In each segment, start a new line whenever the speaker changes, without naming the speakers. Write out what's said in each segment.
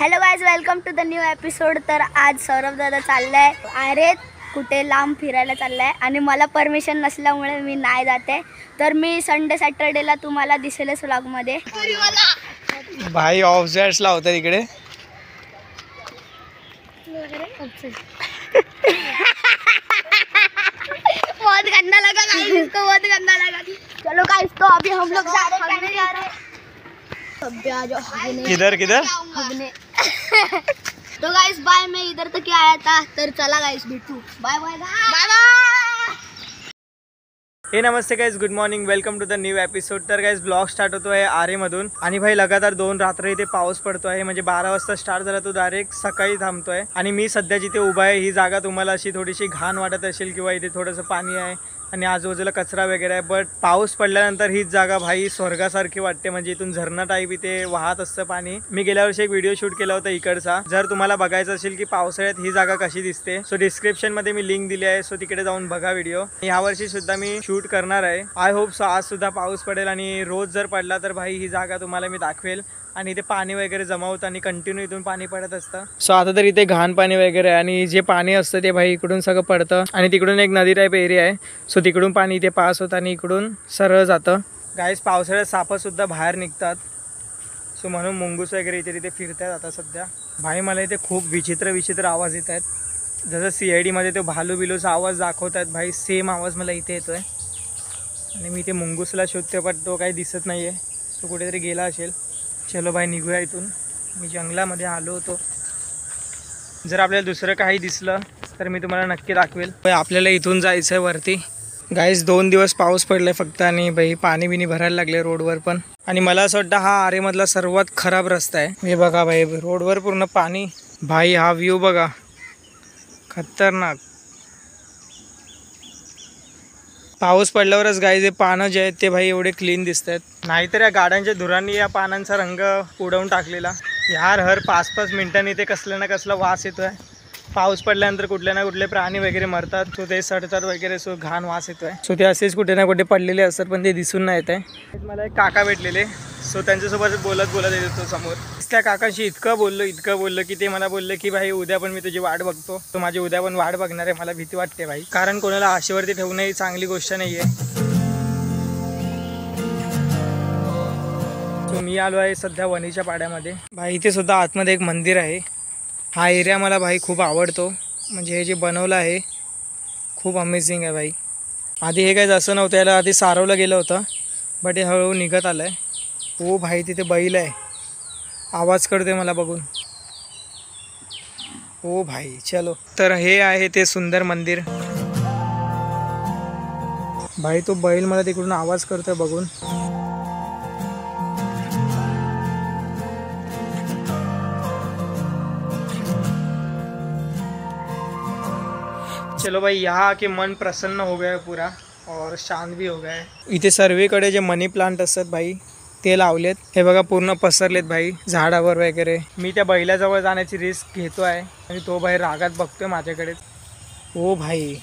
Hello guys, welcome to the new episode. तर आज सौरभ दादा चाललाय अरे कुठे लांब फिरायला चाललाय आणि मला परमिशन नसल्यामुळे मी नाही जाते। तर मी संडे सॅटर्डेला तुम्हाला दिसेलच व्लॉगमध्ये।
भाई ऑब्जेक्ट्स लावतात इकडे।
बहुत गंदा लगा गाइस, इसको बहुत गंदा लगा। चलो गाइस, तो अभी हम लोग जा रहे हैं।
किधर किधर
तो गाइस बाय, मैं इधर तक आया था। तर चला गाइस, भेटू। Bye bye bye bye.
Hey namaste guys, good morning, welcome to the new episode. तर गाइस ब्लॉग स्टार्ट होतो आहे आरेमधून आणि भाई लगातार 2 रात्र इथे पाऊस पडतो आहे। म्हणजे 12 वाजता स्टार्ट झाला तो डायरेक्ट सकाळी थांबतोय। आणि मी सध्या जिथे उभा आहे ही जागा तुम्हाला अशी थोडीशी घाण वाटत असेल किंवा इथे थोडंसं पाणी आहे आणि आजूबाजूला कचरा वगैरे आहे, बट पाऊस पडल्यानंतर हीच जागा भाई स्वर्गासारखी वाटते। म्हणजे इथून झरणा टाईप इथे वाहत असतं पाणी। मी गेल्या वर्षी एक व्हिडिओ शूट केला होता इकडचा। जर तुम्हाला बघायचं असेल की पावसाळ्यात ही जागा कशी दिसते, सो डिस्क्रिप्शन मध्ये मी लिंक दिली आहे, सो तिकडे जाऊन बघा व्हिडिओ। या वर्षी सुद्धा मी शूट करणार आहे। आय होप सो आज सुद्धा पाऊस पडेल आणि रोज जर पडला तर भाई ही जागा तुम्हाला मी दाखवेल। आणि इथे पाणी वगैरे जमा होतं आणि कंटिन्यू इथून पाणी पडत असतं। सो आता तर इथे घाण पाणी वगैरे आहे आणि जे पाणी असतं ते भाई इकडून सगळं पडतं आणि तिकडून एक नदी टाईप एरिया आहे, सो तिकडून पाणी इथे पास होतं आणि इकडून सरळ जातं। गाईस पावसाळ्यात सापसुद्धा बाहेर निघतात, सो म्हणून मुंगूस वगैरे इथे तिथे फिरतात आता सध्या। भाई मला इथे खूप विचित्र आवाज येत आहेत, जसं CID मध्ये तो भालू बिलूचा आवाज दाखवत आहेत भाई, सेम आवाज मला इथे येतोय। आणि मी इथे मुंगूसला शोधते पण तो काही दिसत नाही आहे, सो कुठेतरी गेला असेल। चलो भाई निघूया इथून। मी जंगलामध्ये आलो होतो, जर आपल्याला दुसरं काही दिसलं तर मी तुम्हाला नक्की दाखवेल। आपल्याला इथून जायचं आहे वरती। गाईस 2 दिवस पाऊस पडलाय फक्त आणि भाई पाणी बिनी भरायला लागले रोडवर पण। आणि मला असं वाटतं हा आरेमधला सर्वात खराब रस्ता आहे। हे बघा भाई, रोडवर पूर्ण पाणी। भाई हा व्ह्यू बघा, खतरनाक। पाऊस पडल्यावरच गाईज हे पानं जे आहेत ते भाई एवढे क्लीन दिसत आहेत, नाहीतर या गाड्यांच्या धुरांनी या पानांचा रंग उडवून टाकलेला। यार हर 5-5 मिनिटांनी इथे कसला ना कसला वास येतोय। पाऊस पडल्यानंतर कुठले ना कुठले प्राणी वगैरे मरतात, सो ते सडतात वगैरे, सो घाण वास येतोय। सो ते असेच कुठे ना कुठे पडलेले असतात पण ते दिसून नाही येत आहे। मला एक काका भेटलेले, सो त्यांच्यासोबत बोलत येत होतो समोर। त्या काकांशी इतकं बोललो की ते मला बोलले की भाई उद्या पण मी तुझी वाट बघतो। तो माझी उद्या पण वाट बघणार आहे। मला भीती वाटते भाई, कारण कोणाला आशेवरती ठेवणं ही चांगली गोष्ट नाही आहे। सो मी आलो आहे सध्या वणीच्या पाड्यामध्ये। भाई इथे सुद्धा आतमध्ये एक मंदिर आहे। हा एरिया मला भाई खूप आवडतो, म्हणजे हे जे बनवलं आहे खूप अमेझिंग आहे भाई। आधी हे काय असं नव्हतं, याला आधी सारवलं गेलं होतं, बट हे हळूहळू निघत आलं आहे। ओ भाई तिथे बैल आहे, आवाज करते मला बघून। ओ भाई चलो, तर हे आहे ते सुंदर मंदिर। भाई तो बैल मला तिकडून आवाज करतोय बघून। चलो भाई, यहाँ आके मन प्रसन्न हो गया है पूरा और शांत भी हो गया है। इथे सर्वीकडे जे मनी प्लांट असतात भाई ते लावलेत। हे बघा पूर्ण पसरलेत भाई झाडावर वगैरे। मी त्या बैलाजवळ जाण्याची रिस्क घेतो आहे आणि तो भाई रागात बघतोय माझ्याकडे। ओ भाई,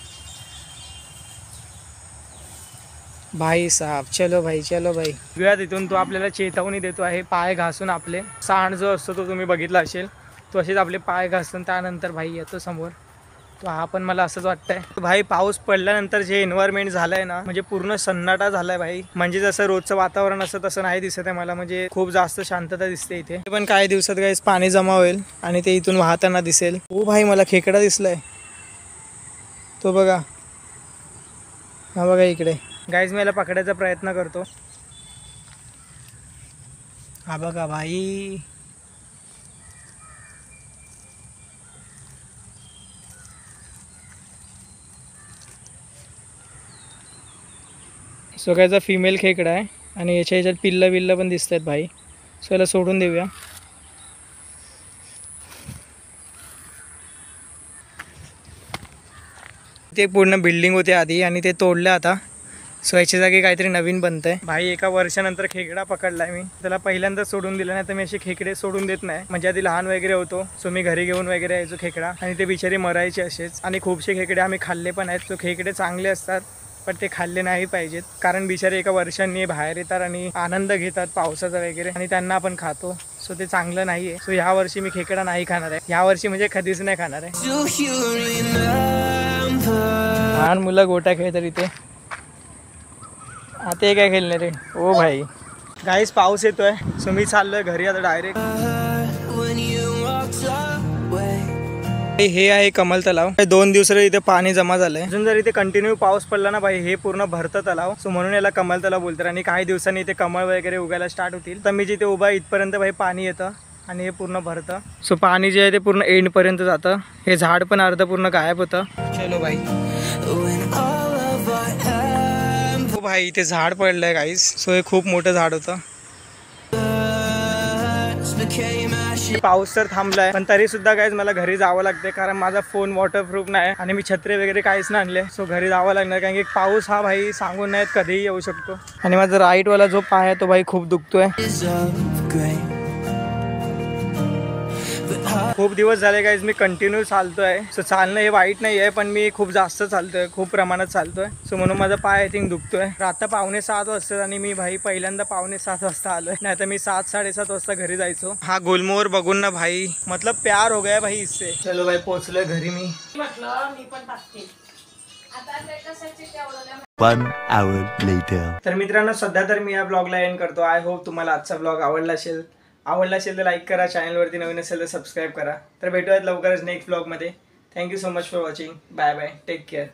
भाई साहब चलो भाई चलो भाई। वेळा तिथून तो आपल्याला चेतावणी देतो आहे, पाय घासून आपले। सांड जो असतो तो तुम्ही बघितला असेल, तो असेच आपले पाय घासून त्यानंतर भाई येतो समोर। तो हा पण मला असंच वाटतंय भाई। पाऊस पडल्यानंतर जे एन्व्हायरमेंट झालंय ना, म्हणजे पूर्ण सन्नाटा झालाय भाई। म्हणजे जसं रोजचं वातावरण असतं तसं नाही दिसत आहे मला, म्हणजे खूप जास्त शांतता दिसते इथे। पण काही दिवसात गाईस पाणी जमा होईल आणि ते इथून वाहताना दिसेल। ओ भाई मला खेकडा दिसलाय, तो बघा, हा बघा इकडे। गाईज मी याला पकडायचा प्रयत्न करतो। हा बघा भाई, सो याचा फिमेल खेकडा आहे आणि याच्यात पिल्लं पण दिसत आहेत भाई। सो याला सोडून देऊया। ते पूर्ण बिल्डिंग होते आधी आणि ते तोडलं आता, सो याच्या जागी काहीतरी नवीन बनतंय भाई। एका वर्षानंतर खेकडा पकडलाय मी, त्याला पहिल्यांदा सोडून दिलं नाही तर मी असे खेकडे सोडून देत नाही। म्हणजे आधी लहान वगैरे होतो, सो मी घरी घेऊन वगैरे यायचो खेकडा आणि ते बिचारे मरायचे असेच। आणि खूपशे खेकडे आम्ही खाल्ले पण आहेत, सो खेकडे चांगले असतात पण ते खाल्ले नाही पाहिजेत, कारण बिचारे एका वर्षांनी बाहेर येतात आणि आनंद घेतात पावसाचा वगैरे, आणि त्यांना आपण खातो. सो ते चांगलं नाहीये. सो ह्या वर्षी मी खेकडा नाही खाणार आहे, ह्या वर्षी म्हणजे कधीच नाही खाणार आहे. लहान मुलं गोट्या खेळतात इथे. आता हे काय खेळणार रे? ओ भाई गाईस, पाऊस येतोय. सो मी चाललोय घरी आता डायरेक्ट. हे आहे कमल तलाव. 2 दिवस इथे पाणी जमा झालंय. अजून जर इथे कंटिन्यू पाऊस पडला ना भाई, हे पूर्ण भरतं तलाव. सो म्हणून याला कमल तलाव बोलतात. आणि काही दिवसांनी इथे कमळ वगैरे उगायला स्टार्ट होतील. तर मी जिथे उभा इथपर्यंत भाई पाणी येतं आणि हे पूर्ण भरतं. सो पाणी जे आहे ते पूर्ण एंड पर्यंत जातं. हे झाड पण अर्ध पूर्ण गायब होतं. चलो भाई. हो भाई, इथे झाड पडलंय गाईस. सो हे खूप मोठं झाड होतं. पाऊस तर थांबलाय, पण तरी सुद्धा गाईज मला घरी जावं लागते, कारण माझा फोन वॉटरप्रूफ नाही आणि मी छत्री वगैरे काहीच नाही आणले. सो घरी जावं लागणार, कारण की पाऊस हा भाई सांगून नाहीत कधीही येऊ शकतो. आणि माझा राईट वाला जो पाय आहे तो भाई खूप दुखतोय. खूप दिवस झाले गाईज मी कंटिन्यू चालतोय. सो चालणं हे वाईट नाही आहे, पण मी खूप जास्त चालतोय, खूप प्रमाणात चालतोय. सो म्हणून माझा पाय आय थिंक दुखतोय. आता 6:45 वाजता आणि मी भाई पहिल्यांदा 6:45 वाजता आलोय, नाही तर मी 7-7:30 वाजता घरी जायचो. हा गुलमोहर बघून ना भाई मतलब प्यार हो गया भाई इससे. चलो भाई, पोहोचलोय घरी मी. तर मित्रांनो, सध्या तर मी या ब्लॉगला एंड करतो. आय होप तुम्हाला आजचा ब्लॉग आवडला असेल तर लाईक करा, चॅनलवरती नवीन असेल तर सबस्क्राईब करा. तर भेटूयात लवकरच नेक्स्ट ब्लॉगमध्ये. Thank you so much for watching. Bye bye, take care.